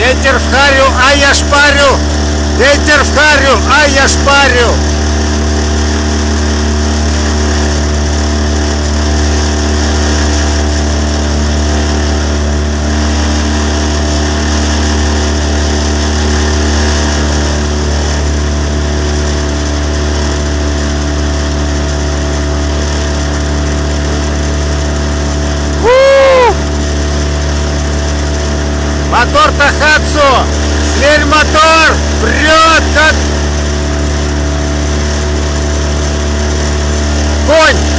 Ветер в харю, а я шпарю. Ветер в харю, а я шпарю. Мотор Тахатсу! Зверь мотор! Прет как конь!